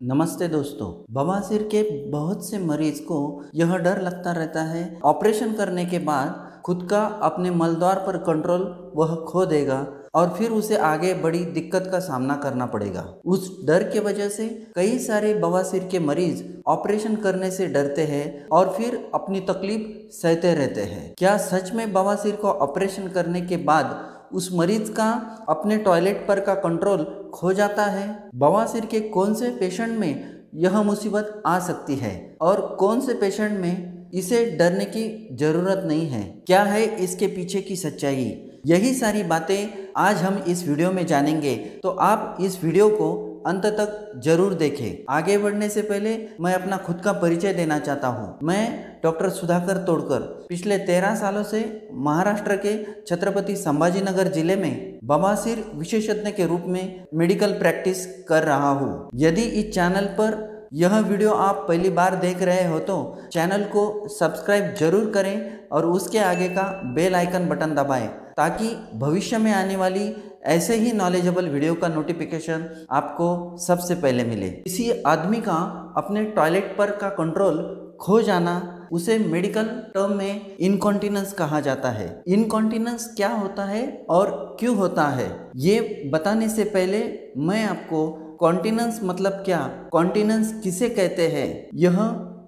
नमस्ते दोस्तों। बवासीर के बहुत से मरीज को यह डर लगता रहता है ऑपरेशन करने के बाद खुद का अपने मलद्वार पर कंट्रोल वह खो देगा और फिर उसे आगे बड़ी दिक्कत का सामना करना पड़ेगा। उस डर के वजह से कई सारे बवासीर के मरीज ऑपरेशन करने से डरते हैं और फिर अपनी तकलीफ सहते रहते हैं। क्या सच में बवासीर को ऑपरेशन करने के बाद उस मरीज का अपने टॉयलेट पर का कंट्रोल खो जाता है? बवासीर के कौन से पेशेंट में यह मुसीबत आ सकती है और कौन से पेशेंट में इसे डरने की जरूरत नहीं है? क्या है इसके पीछे की सच्चाई? यही सारी बातें आज हम इस वीडियो में जानेंगे, तो आप इस वीडियो को अंत तक जरूर देखें। आगे बढ़ने से पहले मैं अपना खुद का परिचय देना चाहता हूँ। मैं डॉक्टर सुधाकर तोड़कर पिछले 13 सालों से महाराष्ट्र के छत्रपति संभाजीनगर जिले में बवासीर विशेषज्ञ के रूप में मेडिकल प्रैक्टिस कर रहा हूँ। यदि इस चैनल पर यह वीडियो आप पहली बार देख रहे हो तो चैनल को सब्सक्राइब जरूर करें और उसके आगे का बेल आइकन बटन दबाएं ताकि भविष्य में आने वाली ऐसे ही नॉलेजेबल वीडियो का नोटिफिकेशन आपको सबसे पहले मिले। किसी आदमी का अपने टॉयलेट पर का कंट्रोल खो जाना, उसे मेडिकल टर्म में इनकॉन्टिनेंस कहा जाता है। इनकॉन्टिनेंस क्या होता है और क्यों होता है, ये बताने से पहले मैं आपको कॉन्टिनेंस मतलब क्या, कॉन्टिनेंस किसे कहते हैं, यह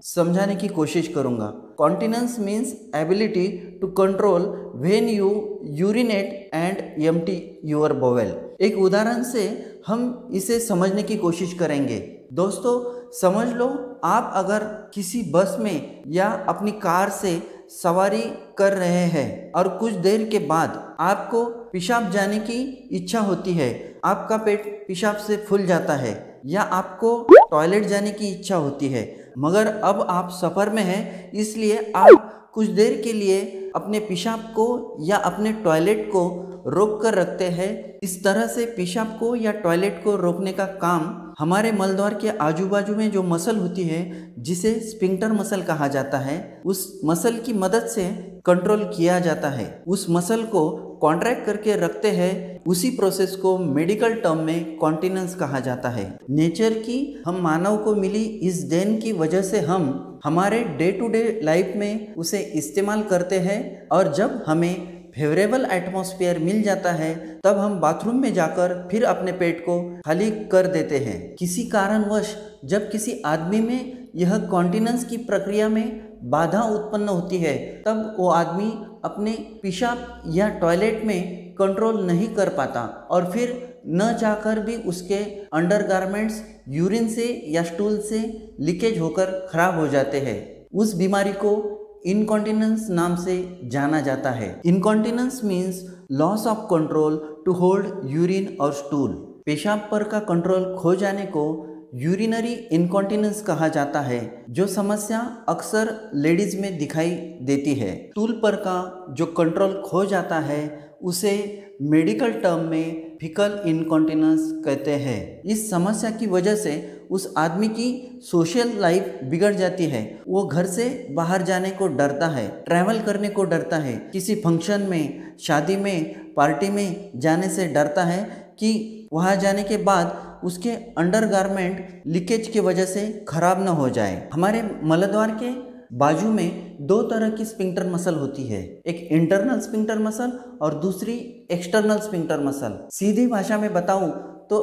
समझाने की कोशिश करूंगा। Continence means ability to control when you urinate and empty your bowel. एक उदाहरण से हम इसे समझने की कोशिश करेंगे। दोस्तों समझ लो, आप अगर किसी बस में या अपनी कार से सवारी कर रहे हैं और कुछ देर के बाद आपको पेशाब जाने की इच्छा होती है, आपका पेट पेशाब से फूल जाता है या आपको टॉयलेट जाने की इच्छा होती है, मगर अब आप सफ़र में हैं, इसलिए आप कुछ देर के लिए अपने पेशाब को या अपने टॉयलेट को रोक कर रखते हैं। इस तरह से पेशाब को या टॉयलेट को रोकने का काम हमारे मलद्वार के आजू बाजू में जो मसल होती है, जिसे स्फिंक्टर मसल कहा जाता है, उस मसल की मदद से कंट्रोल किया जाता है। उस मसल को कॉन्ट्रैक्ट करके रखते हैं। उसी प्रोसेस को मेडिकल टर्म में कॉन्टिनेंस कहा जाता है। नेचर की हम मानव को मिली इस देन की वजह से हम हमारे डे टू डे लाइफ में उसे इस्तेमाल करते हैं और जब हमें फेवरेबल एटमॉस्फेयर मिल जाता है तब हम बाथरूम में जाकर फिर अपने पेट को खाली कर देते हैं। किसी कारणवश जब किसी आदमी में यह कॉन्टिनेंस की प्रक्रिया में बाधा उत्पन्न होती है, तब वो आदमी अपने पेशाब या टॉयलेट में कंट्रोल नहीं कर पाता और फिर न चाहकर भी उसके अंडरगारमेंट्स यूरिन से या स्टूल से लीकेज होकर खराब हो जाते हैं। उस बीमारी को इनकॉन्टिनेंस नाम से जाना जाता है। Incontinence means loss of control to hold urine और स्टूल। पेशाब पर का कंट्रोल खो जाने को यूरिनरी इनकॉन्टिनेंस कहा जाता है, जो समस्या अक्सर लेडीज में दिखाई देती है। स्टूल पर का जो कंट्रोल खो जाता है उसे मेडिकल टर्म में फीकल इनकॉन्टिनेंस कहते हैं। इस समस्या की वजह से उस आदमी की सोशल लाइफ बिगड़ जाती है। वो घर से बाहर जाने को डरता है, ट्रैवल करने को डरता है, किसी फंक्शन में, शादी में, पार्टी में जाने से डरता है कि वहाँ जाने के बाद उसके अंडरगारमेंट लीकेज की वजह से खराब न हो जाए। हमारे मलद्वार के बाजू में दो तरह की स्फिंक्टर मसल होती है, एक इंटरनल स्फिंक्टर मसल और दूसरी एक्सटर्नल स्फिंक्टर मसल। सीधी भाषा में बताऊं तो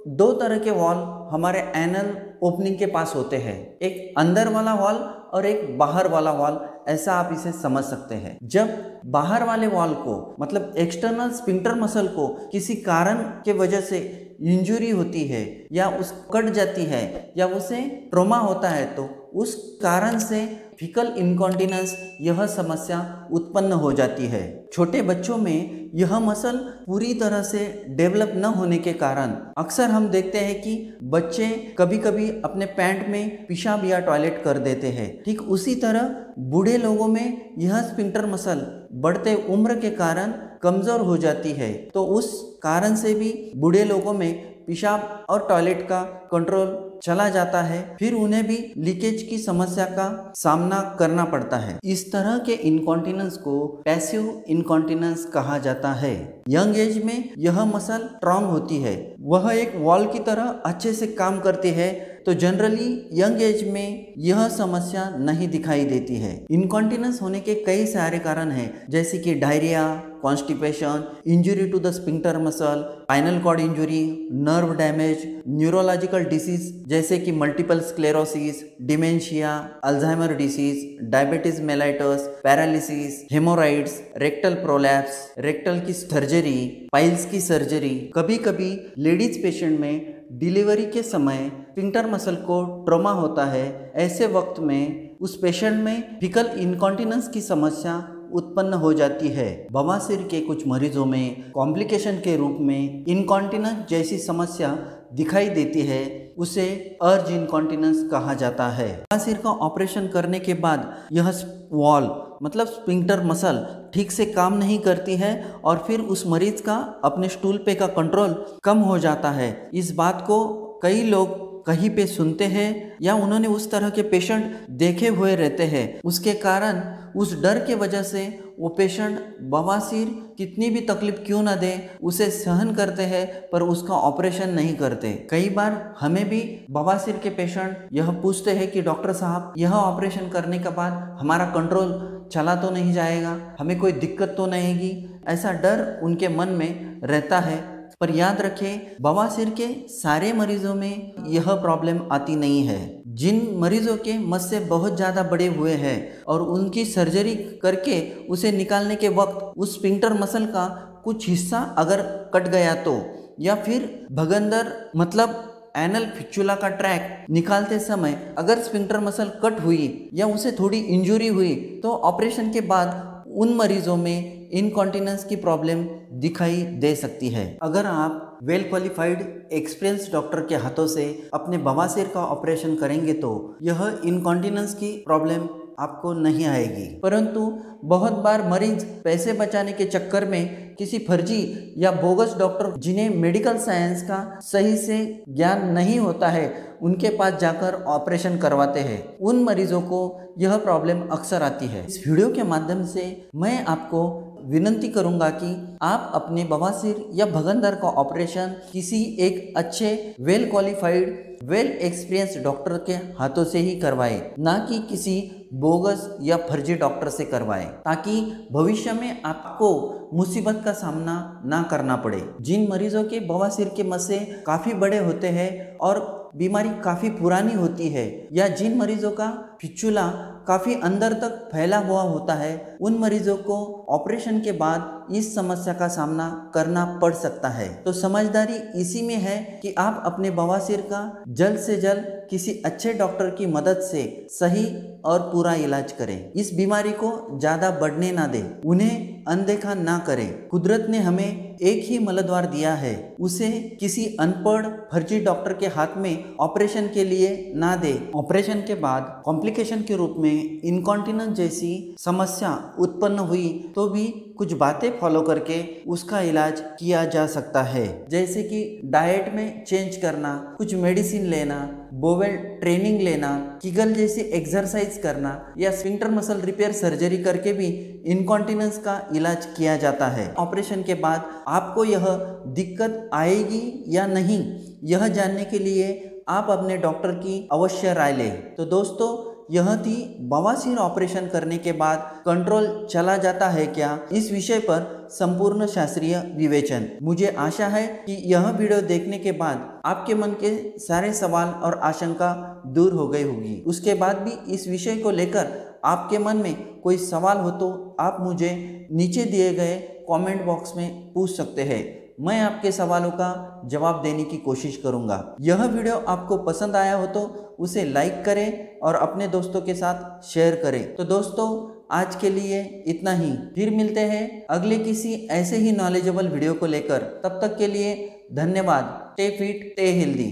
दो तरह के वॉल हमारे एनल ओपनिंग के पास होते हैं, एक अंदर वाला वॉल और एक बाहर वाला वॉल, ऐसा आप इसे समझ सकते हैं। जब बाहर वाले वॉल को मतलब एक्सटर्नल स्फिंक्टर मसल को किसी कारण के वजह से इंजुरी होती है या उस कट जाती है या उसे ट्रॉमा होता है, तो उस कारण से फीकल इनकॉन्टिनेंस यह समस्या उत्पन्न हो जाती है। छोटे बच्चों में यह मसल पूरी तरह से डेवलप न होने के कारण अक्सर हम देखते हैं कि बच्चे कभी कभी अपने पैंट में पेशाब या टॉयलेट कर देते हैं। ठीक उसी तरह बूढ़े लोगों में यह स्फिंक्टर मसल बढ़ते उम्र के कारण कमज़ोर हो जाती है, तो उस कारण से भी बूढ़े लोगों में पेशाब और टॉयलेट का कंट्रोल चला जाता है, फिर उन्हें भी लीकेज की समस्या का सामना करना पड़ता है। इस तरह के इनकॉन्टिनेंस को पैसिव इनकॉन्टिनेंस कहा जाता है। यंग एज में यह मसल स्ट्रांग होती है, वह एक वॉल की तरह अच्छे से काम करती है। तो जनरली यंग एज में यह समस्या नहीं दिखाई देती है। इनकॉन्टिनेंस होने के कई सारे कारण हैं, जैसे कि diarrhoea, constipation, injury to the sphincter muscle, spinal cord injury, nerve damage, neurological disease जैसे कि multiple sclerosis, dementia, Alzheimer disease, diabetes mellitus, paralysis, haemorrhoids, rectal prolapse, rectal की सर्जरी, पाइल्स की सर्जरी। कभी कभी लेडीज पेशेंट में delivery के समय sphincter muscle को ट्रॉमा होता है। ऐसे वक्त में उस पेशेंट में फीकल इनकॉन्टिनेंस की समस्या उत्पन्न हो जाती है। बवासीर के कुछ मरीजों में कॉम्प्लिकेशन के रूप में इनकॉन्टिनेंस जैसी समस्या दिखाई देती है, उसे अर्ज इनकॉन्टिनेंस कहा जाता है। बवासीर का ऑपरेशन करने के बाद यह वॉल मतलब स्फिंक्टर मसल ठीक से काम नहीं करती है और फिर उस मरीज का अपने स्टूल पे का कंट्रोल कम हो जाता है। इस बात को कई लोग कहीं पे सुनते हैं या उन्होंने उस तरह के पेशेंट देखे हुए रहते हैं। उसके कारण उस डर के वजह से वो पेशेंट बवासीर कितनी भी तकलीफ क्यों ना दे उसे सहन करते हैं, पर उसका ऑपरेशन नहीं करते। कई बार हमें भी बवासीर के पेशेंट यह पूछते हैं कि डॉक्टर साहब, यह ऑपरेशन करने के बाद हमारा कंट्रोल चला तो नहीं जाएगा, हमें कोई दिक्कत तो नहीं आएगी, ऐसा डर उनके मन में रहता है। पर याद रखें, बवासीर के सारे मरीजों में यह प्रॉब्लम आती नहीं है। जिन मरीजों के मस्से बहुत ज़्यादा बड़े हुए हैं और उनकी सर्जरी करके उसे निकालने के वक्त उस स्फिंक्टर मसल का कुछ हिस्सा अगर कट गया तो, या फिर भगंदर मतलब एनल फिस्टुला का ट्रैक निकालते समय अगर स्फिंक्टर मसल कट हुई या उसे थोड़ी इंजुरी हुई, तो ऑपरेशन के बाद उन मरीजों में इनकॉन्टिनेंस की प्रॉब्लम दिखाई दे सकती है। अगर आप वेल क्वालिफाइड एक्सपीरियंस डॉक्टर के हाथों से अपने बवासीर का ऑपरेशन करेंगे तो यह इनकॉन्टिनेंस की प्रॉब्लम आपको नहीं आएगी। परंतु बहुत बार मरीज पैसे बचाने के चक्कर में किसी फर्जी या बोगस डॉक्टर जिन्हें मेडिकल साइंस का सही से ज्ञान नहीं होता है उनके पास जाकर ऑपरेशन करवाते हैं। उन मरीजों को यह प्रॉब्लम अक्सर आती है। इस वीडियो के माध्यम से मैं आपको विनती करूंगा कि आप अपने बवासीर या भगंदर का ऑपरेशन किसी एक अच्छे well qualified well experience doctor के हाथों से ही करवाएं, ना कि किसी बोगस या फर्जी डॉक्टर से करवाएं, ताकि भविष्य में आपको मुसीबत का सामना ना करना पड़े। जिन मरीजों के बवासीर के मस्से काफ़ी बड़े होते हैं और बीमारी काफ़ी पुरानी होती है, या जिन मरीजों का फिस्टुला काफ़ी अंदर तक फैला हुआ होता है, उन मरीजों को ऑपरेशन के बाद इस समस्या का सामना करना पड़ सकता है। तो समझदारी इसी में है कि आप अपने बवासीर का जल्द से जल्द किसी अच्छे डॉक्टर की मदद से सही और पूरा इलाज करें। इस बीमारी को ज़्यादा बढ़ने ना दें, उन्हें अनदेखा ना करें। कुदरत ने हमें एक ही मलद्वार दिया है, उसे किसी अनपढ़ फर्जी डॉक्टर के हाथ में ऑपरेशन के लिए ना दे। ऑपरेशन के बाद कॉम्प्लिकेशन के रूप में इनकॉन्टिनेंस जैसी समस्या उत्पन्न हुई तो भी कुछ बातें फॉलो करके उसका इलाज किया जा सकता है, जैसे कि डाइट में चेंज करना, कुछ मेडिसिन लेना, बोवेल ट्रेनिंग लेना, कीगल जैसी एक्सरसाइज करना, या स्फिंक्टर मसल रिपेयर सर्जरी करके भी इनकॉन्टिनेंस का इलाज किया जाता है। ऑपरेशन के बाद आपको यह दिक्कत आएगी या नहीं, यह जानने के लिए आप अपने डॉक्टर की अवश्य राय लें। तो दोस्तों, यह थी बवासीर ऑपरेशन करने के बाद कंट्रोल चला जाता है क्या, इस विषय पर संपूर्ण शास्त्रीय विवेचन। मुझे आशा है कि यह वीडियो देखने के बाद आपके मन के सारे सवाल और आशंका दूर हो गई होगी। उसके बाद भी इस विषय को लेकर आपके मन में कोई सवाल हो तो आप मुझे नीचे दिए गए कमेंट बॉक्स में पूछ सकते हैं। मैं आपके सवालों का जवाब देने की कोशिश करूंगा। यह वीडियो आपको पसंद आया हो तो उसे लाइक करें और अपने दोस्तों के साथ शेयर करें। तो दोस्तों, आज के लिए इतना ही। फिर मिलते हैं अगले किसी ऐसे ही नॉलेजेबल वीडियो को लेकर। तब तक के लिए धन्यवाद। Stay fit, stay healthy.